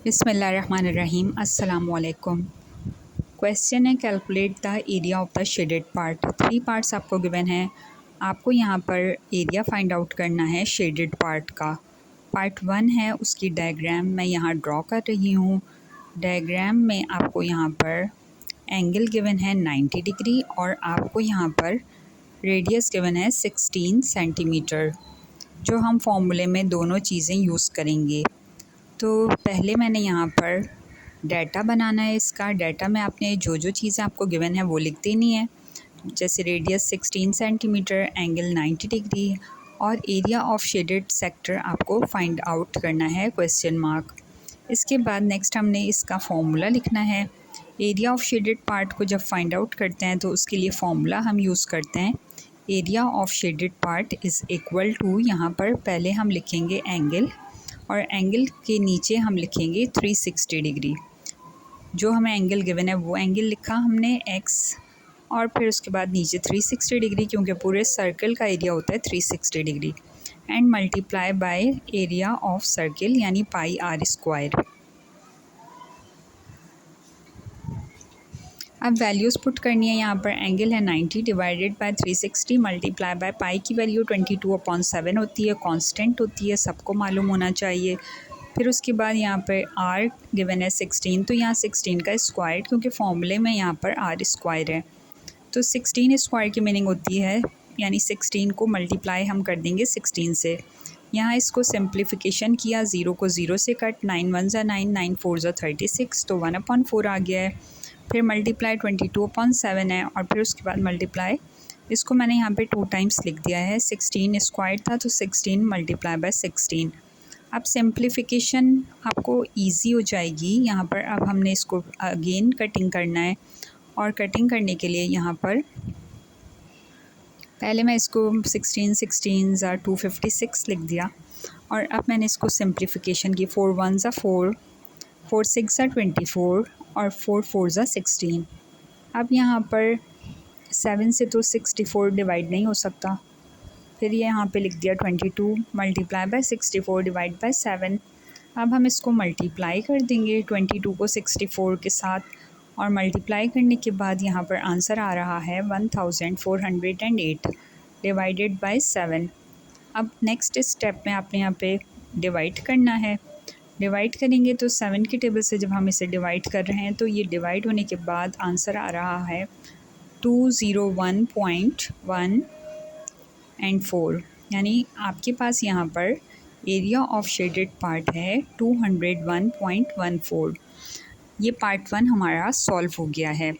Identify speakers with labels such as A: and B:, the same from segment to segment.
A: बिस्मिल्लाहिर्रहमानिर्रहीम। अस्सलामुअलैकुम। क्वेश्चन है calculate the area of the shaded part. 3 parts आपको गिवन है। आपको यहाँ पर एरिया फाइंड आउट करना है शेडेड पार्ट का। पार्ट 1 है, उसकी डायग्राम मैं यहाँ ड्रॉ कर रही हूँ। डायग्राम में आपको यहाँ पर एंगल गिवन है 90 डिग्री और आपको यहाँ पर रेडियस गिवन है 16 सेंटीमीटर, जो हम फॉर्मूले में दोनों चीज़ें यूज़ करेंगे। तो पहले मैंने यहाँ पर डाटा बनाना है। इसका डाटा में आपने जो जो चीज़ें आपको गिवन है वो लिख देनी है, जैसे रेडियस 16 सेंटीमीटर, एंगल 90 डिग्री और एरिया ऑफ शेडेड सेक्टर आपको फाइंड आउट करना है क्वेश्चन मार्क। इसके बाद नेक्स्ट हमने इसका फॉर्मूला लिखना है। एरिया ऑफ शेडेड पार्ट को जब फाइंड आउट करते हैं तो उसके लिए फॉर्मूला हम यूज़ करते हैं, area of shaded part is equal to, यहाँ पर पहले हम लिखेंगे एंगल और एंगल के नीचे हम लिखेंगे 360 डिग्री। जो हमें एंगल गिवन है वो एंगल लिखा हमने x, और फिर उसके बाद नीचे 360 डिग्री, क्योंकि पूरे सर्कल का एरिया होता है 360 degree, and multiply by area of circle यानी पाई आर स्क्वायर। अब वैल्यूज़ पुट करनी है। यहाँ पर एंगल है 90 divided by 360 multiply by pi की वैल्यू 22/7 होती है, कांस्टेंट होती है, सबको मालूम होना चाहिए। फिर उसके बाद यहाँ पर आर गिवन है 16, तो यहाँ 16 का स्क्वायर, क्योंकि फॉर्मूले में यहाँ पर आर स्क्वायर है, तो 16 स्क्वायर की मीनिंग होती है, यानी 16 को मल्टीप्लाई हम कर देंगे 16 से। यहाँ इसको सिंप्लीफिकेशन किया, 0 को 0 से कट, 9 1 ज़ा 9, 9 4 ज़ा 36, तो 1/4 आ गया है। फिर मल्टीप्लाई 22/7 है, और फिर उसके बाद मल्टीप्लाई, इसको मैंने यहाँ पे 2 टाइम्स लिख दिया है। 16 स्क्वायर था तो 16 मल्टीप्लाई बाय 16। अब सिंप्लीफिकेशन आपको इजी हो जाएगी। यहाँ पर अब हमने इसको अगेन कटिंग करना है, और कटिंग करने के लिए यहाँ पर पहले मैं इसको 16 16 ज़ा 256 लिख दिया, और अब मैंने इसको सिंप्लीफिकेशन की 4 1 ज़ा 4, 4 6 ज़ा 24 और 4 4 ज़ा 16। अब यहाँ पर 7 से तो 64 डिवाइड नहीं हो सकता, फिर ये यहाँ पे लिख दिया 22 मल्टीप्लाई बाय 64 डिवाइड बाय 7। अब हम इसको मल्टीप्लाई कर देंगे 22 को 64 के साथ, और मल्टीप्लाई करने के बाद यहाँ पर आंसर आ रहा है 1408 डिवाइडेड बाय 7। अब नेक्स्ट स्टेप में आपने यहाँ पे डिवाइड करना है। डिवाइड करेंगे तो 7 की टेबल से जब हम इसे डिवाइड कर रहे हैं तो ये डिवाइड होने के बाद आंसर आ रहा है 201.1 एंड 4, यानी आपके पास यहाँ पर एरिया ऑफ शेडेड पार्ट है 201.14। ये पार्ट 1 हमारा सॉल्व हो गया है,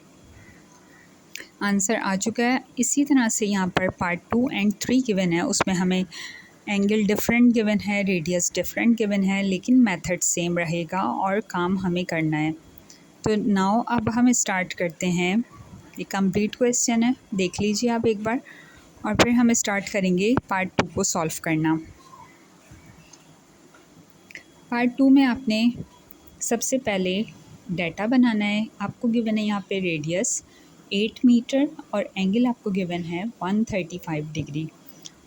A: आंसर आ चुका है। इसी तरह से यहाँ पर पार्ट 2 एंड 3 गिवन है, उसमें हमें एंगल डिफरेंट गिवन है, रेडियस डिफरेंट गिवन है, लेकिन मेथड सेम रहेगा और काम हमें करना है। तो नाउ अब हम स्टार्ट करते हैं। ये कंप्लीट क्वेश्चन है, देख लीजिए आप एक बार, और फिर हम स्टार्ट करेंगे पार्ट 2 को सॉल्व करना। पार्ट 2 में आपने सबसे पहले डाटा बनाना है। आपको गिवन है यहाँ पे रेडियस 8 मीटर और एंगल आपको गिवन है 135 डिग्री,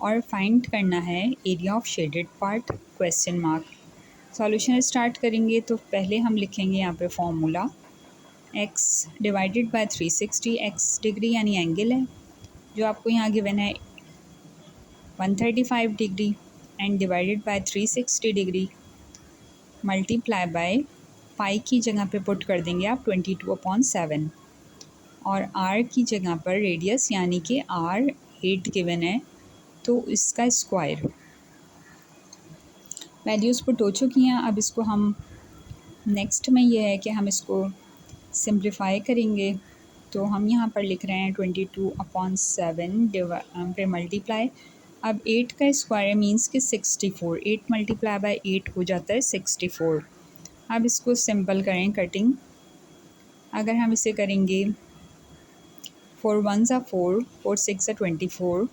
A: और फाइंड करना है area of shaded part question mark. Solution start करेंगे तो पहले हम लिखेंगे यहाँ पे formula x divided by 360, x degree यानी एंगल है जो आपको यहाँ गिवन है 135 degree, and divided by 360 degree multiply by pi की जगह पे पुट कर देंगे आप 22/7, और r की जगह पर रेडियस यानी कि r 8 गिवन है तो इसका स्क्वायर। वैल्यूज़ पुट हो चुकी हैं। अब इसको हम नेक्स्ट में ये है कि हम इसको सिंप्लीफाई करेंगे, तो हम यहाँ पर लिख रहे हैं 22/7 फिर मल्टीप्लाई। अब 8 का स्क्वायर मीन्स कि 64, 8 मल्टीप्लाई बाय 8 हो जाता है 64। अब इसको सिंपल करें कटिंग। अगर हम इसे करेंगे 4 1 ज़ा 4, 4 6 ज़ा 24,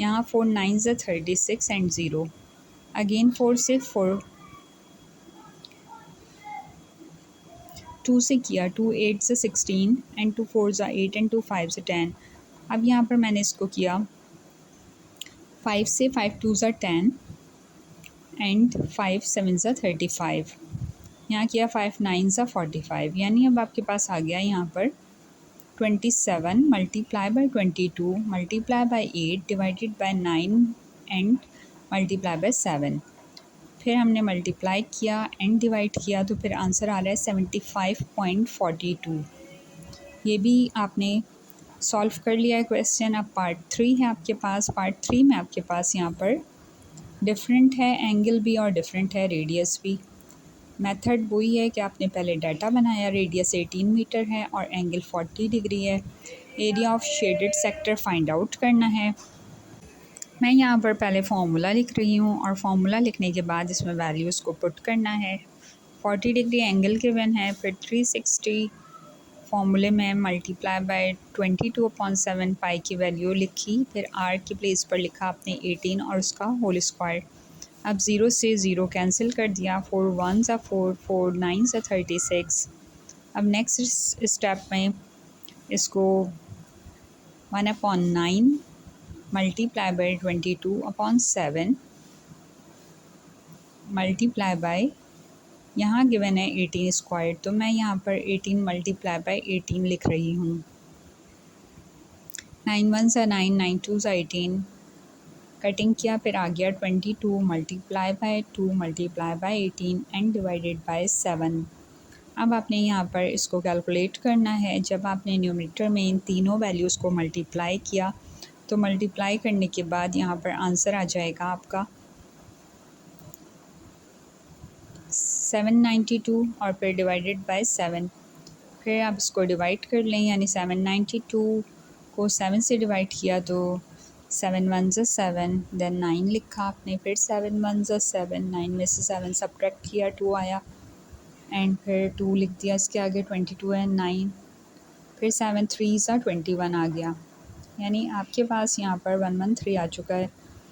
A: यहाँ 4 9 ज़ा 36 एंड 0, अगेन 4 से 4 2 से किया, 2 8 से 16 एंड 2 4 ज़ा 8 एंड 2 5 से 10। अब यहाँ पर मैंने इसको किया 5 से 5 2 ज़ा 10 एंड 5 7 ज़ा 35। यहाँ किया 5 9 सा 45, यानी अब आपके पास आ गया यहाँ पर 27 multiply by 22 multiply by 8 divided by 9 and multiply by 7। फिर हमने मल्टीप्लाई किया एंड डिवाइड किया तो फिर आंसर आ रहा है 75.42। ये भी आपने सॉल्व कर लिया है क्वेश्चन। अब पार्ट 3 है आपके पास। पार्ट 3 में आपके पास यहाँ पर डिफरेंट है एंगल भी और डिफरेंट है रेडियस भी। मेथड वही है कि आपने पहले डाटा बनाया, रेडियस 18 मीटर है और एंगल 40 डिग्री है। Area of shaded sector find out करना है। मैं यहाँ पर पहले फार्मूला लिख रही हूँ और फार्मूला लिखने के बाद इसमें वैल्यूज़ को पुट करना है। 40 डिग्री एंगल गिवन है, फिर 360 फार्मूले में मल्टीप्लाई बाय 22/7 पाई की वैल्यू लिखी, फिर आर की प्लेस पर लिखा आपने 18 और उसका होल स्क्वायर। अब 0 से 0 कैंसिल कर दिया, 4 1 सा 4 4 9 सा 36। अब नेक्स्ट स्टेप में इसको 1/9 मल्टीप्लाई बाई 22/7 मल्टीप्लाई बाय, यहाँ गिवन है 18 स्क्वायर, तो मैं यहाँ पर 18 मल्टीप्लाई बाई 18 लिख रही हूँ। 9 1 सा 9 9 2 सा 18, कटिंग किया, फिर आ गया 22 multiply by 2 multiply by 18 and divided by 7। अब आपने यहाँ पर इसको कैलकुलेट करना है। जब आपने न्यूमरेटर में इन तीनों वैल्यूज़ को मल्टीप्लाई किया तो मल्टीप्लाई करने के बाद यहाँ पर आंसर आ जाएगा आपका 792 और फिर डिवाइडेड बाय 7। फिर आप इसको डिवाइड कर लें, यानी 792 को 7 से डिवाइड किया तो 7 1 ज़ा 7, देन 9 लिखा आपने, फिर 7 1 ज़ा 7, 9 में से 7 सब्ट्रैक्ट किया 2 आया एंड फिर 2 लिख दिया इसके आगे, 22 एंड 9, फिर 7 3 ज़ा 21 आ गया, यानी आपके पास यहाँ पर 113 आ चुका है।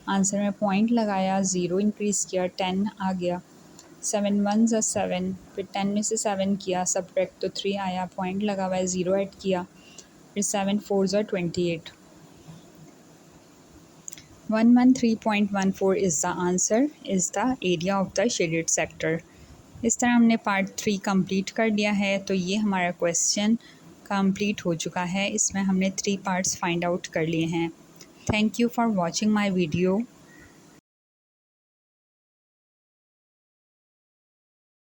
A: आंसर में पॉइंट लगाया, 0 इंक्रीज़ किया, 10 आ गया। 7 1 ज़ा 7, फिर 10 में से 7 किया सब्ट्रैक्ट तो 3 आया, पॉइंट लगा हुआ है, 0 ऐड किया, फिर 7 4 ज़ा 28। 113.14 is the answer, is the area of the shaded sector. इस तरह हमने पार्ट 3 कंप्लीट कर लिया है। तो ये हमारा क्वेश्चन कंप्लीट हो चुका है। इसमें हमने 3 पार्ट्स फाइंड आउट कर लिए हैं। Thank you for watching my video.